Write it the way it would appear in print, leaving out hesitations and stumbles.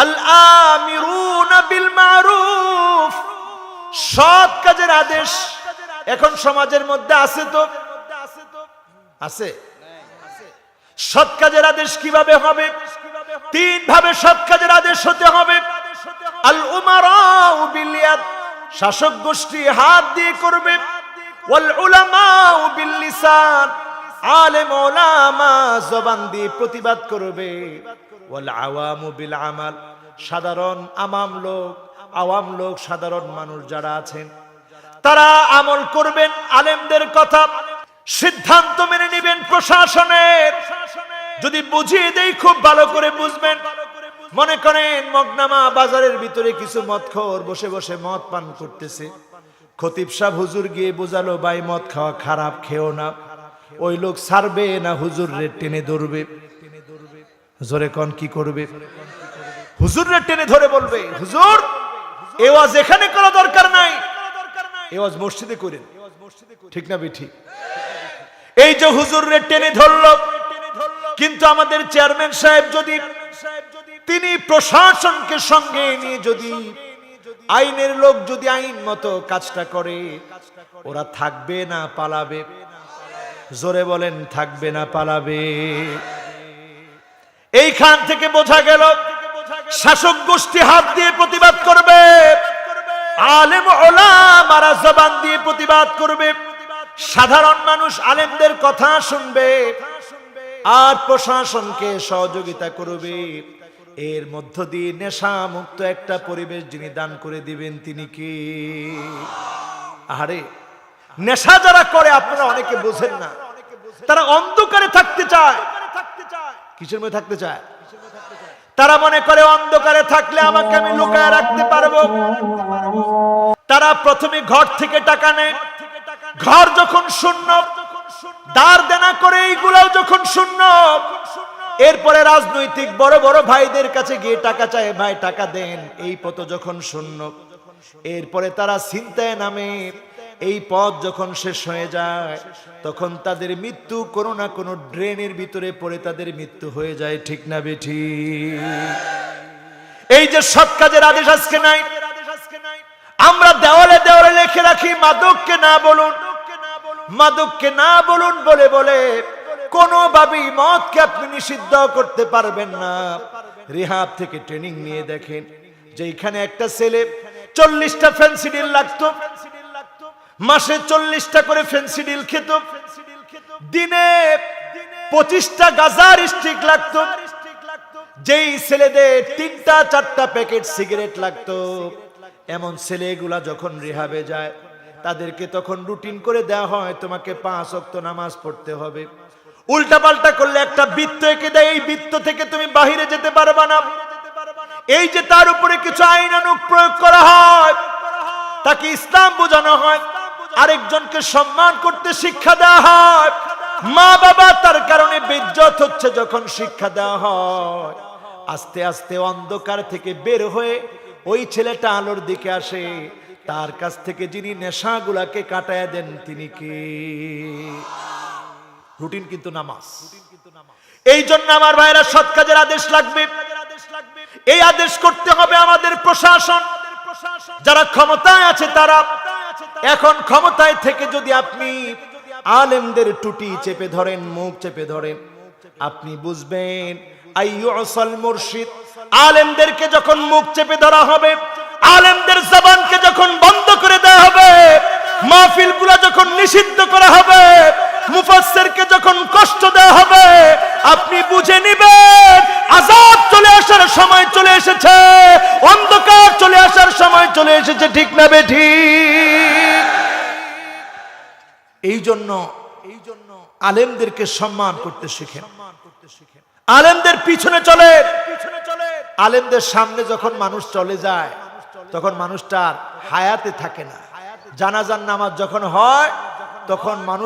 আল আমিরুনা বিল মারুফ, সৎ কাজের আদেশ এখন সমাজের মধ্যে আছে তো আছে। সৎ কাজের আদেশ কিভাবে হবে? তিন ভাবে সৎ কাজের আদেশ হতে হবে। আল উমারাউ বিল ইয়াদ, শাসক গোষ্ঠী হাত দিয়ে করবে। ওয়াল উলামাউ বিল লিসান, আলেম ওলামা জবান দিয়ে প্রতিবাদ করবে। ওয়াল আওয়ামু বিল আমাল, সাধারণ আওয়াম লোক সাধারণ মানুষ যারা আছেন তারা আমল করবেন আলেমদের কথা, সিদ্ধান্ত মেনে নেবেন প্রশাসনের। যদি বুঝিয়ে দেই খুব ভালো করে বুঝবেন। মনে করেন মগনামা বাজারের ভিতরে কিছু মদখোর বসে বসে মদ পান করতেছে। খতিব সাহেব হুজুর গিয়ে বোঝালো, ভাই মদ খাওয়া খারাপ, খেও না। ওই লোক ছাড়বে না, হুজুর রে টেনে ধরবে। হুজুরে কোন কি করবে? হুজুর রে টেনে ধরে বলবে, হুজুর এই ওয়াজ এখানে করা দরকার নাই, এই ওয়াজ মসজিদে করেন। ঠিক না বেঠি? এই যে হুজুর রে টেনে ধরলো, কিন্তু আমাদের চেয়ারম্যান সাহেব যদি তিনি প্রশাসনকে সঙ্গে নিয়ে যদি আইনের লোক যদি আইন মতো কাজটা করে, ওরা থাকবে না পালাবে? জোরে বলেন, থাকবে না পালাবে? এইখান থেকে বোঝা গেল শাসক গোষ্ঠী হাত দিয়ে প্রতিবাদ করবে, আলেম ওলামারা জবান দিয়ে প্রতিবাদ করবে, সাধারণ মানুষ আলেমদের কথা শুনবে আর প্রশাসনকে সহযোগিতা করবে। এর মধ্য দিয়ে নেশা মুক্ত একটা পরিবেশ যিনি দান করে দিবেন তিনি কি? আরে নেশা যারা করে আপনারা অনেকে বোঝেন না, তারা অন্ধকারে থাকতে চায়। কিসের মধ্যে থাকতে চায়? তারা মনে করে অন্ধকারে থাকলে আমাকে আমি লুকায় রাখতে পারবো। তারা প্রথমে ঘর থেকে টাকা নেয়, ঘর যখন শূন্য, দাঁড় দেনা করে এইগুলাও যখন শূন্য, এরপরে রাজনৈতিক বড় বড় ভাইদের কাছে গিয়ে টাকা চায়, ভাই টাকা দেন। এই পথ যখন শূন্য, এরপরে তারা ছিনতায় নামে। এই পথ যখন শেষ হয়ে যায় তখন তাদের মৃত্যু কোনো না কোনো ড্রেনের ভিতরে পড়ে তাদের মৃত্যু হয়ে যায়। ঠিক না বেঠি? এই যে সৎ কাজের আদেশ আজকে নাই। আমরা দেওয়ালে দেওয়ালে লিখে রাখি মাদককে না বলুন, মাদককে না বলুন বলে বলে কোনোভাবেই মদকে আপনি নিষিদ্ধ করতে পারবেন না। রিহাব থেকে ট্রেনিং নিয়ে দেখেন যে এখানে একটা ছেলে 40টা ফেন্সিডিল লাগতো, মাসে 40টা করে ফেন্সিডিল খেত, দিনে 25টা গাজার স্টিক লাগতো। যেই ছেলেদের 3টা 4টা প্যাকেট সিগারেট লাগতো, এমন ছেলেগুলা যখন রিহাবে যায় তাদেরকে তখন রুটিন করে দেওয়া হয়, তোমাকে 5 ওয়াক্ত নামাজ পড়তে হবে। উল্টা পাল্টা করলে একটা বৃত্ত এঁকে দেয়, এই বৃত্ত থেকে তুমি বাহিরে যেতে পারবা না। এই যে তার উপরে কিছু আইনানুগ প্রয়োগ করা হয়, তাকে ইসলাম বোঝানো হয়, আরেকজনকে সম্মান করতে শিক্ষা দেওয়া হয়। মা বাবা তার কারণে বেইজ্জত হচ্ছে, যখন শিক্ষা দেওয়া হয় আস্তে আস্তে অন্ধকার থেকে বের হয়ে ওই ছেলেটা আলোর দিকে আসে। তার কাছ থেকে যিনি নেশাগুলাকে কাটায় দেন তিনি কে? রুটিন কিন্তু নামাজ। এই জন্য আমার ভাইরা সৎ কাজের আদেশ লাগবে। এই আদেশ করতে হবে আমাদের প্রশাসন, যারা ক্ষমতায় আছে তারা। এখন ক্ষমতায় থেকে যদি আপনি আলেমদের টুটি চেপে ধরেন, মুখ চেপে ধরেন, আপনি বুঝবেন আইয়ুসাল মুরশিদ। আলেমদেরকে যখন মুখ চেপে ধরা হবে, আলেমদের জবানকে যখন বন্ধ করে দেওয়া হবে, মাহফিলগুলো যখন নিষিদ্ধ করা হবে, মুফাসসিরকে যখন কষ্ট দেওয়া হবে, আপনি বুঝে নেবেন আযাব চলে আসার সময় চলে এসেছে, অন্ধকার চলে আসার সময় চলে এসেছে। ঠিক না বেঠিক? এই জন্য আলেমদেরকে সম্মান করতে শিখেন, আলেমদের পিছনে চলে। আলেমদের সামনে যখন মানুষ চলে যায় তখন মানুষটার হায়াতে থাকে না। জানাজার নামাজ যখন হয় তখন মানুষ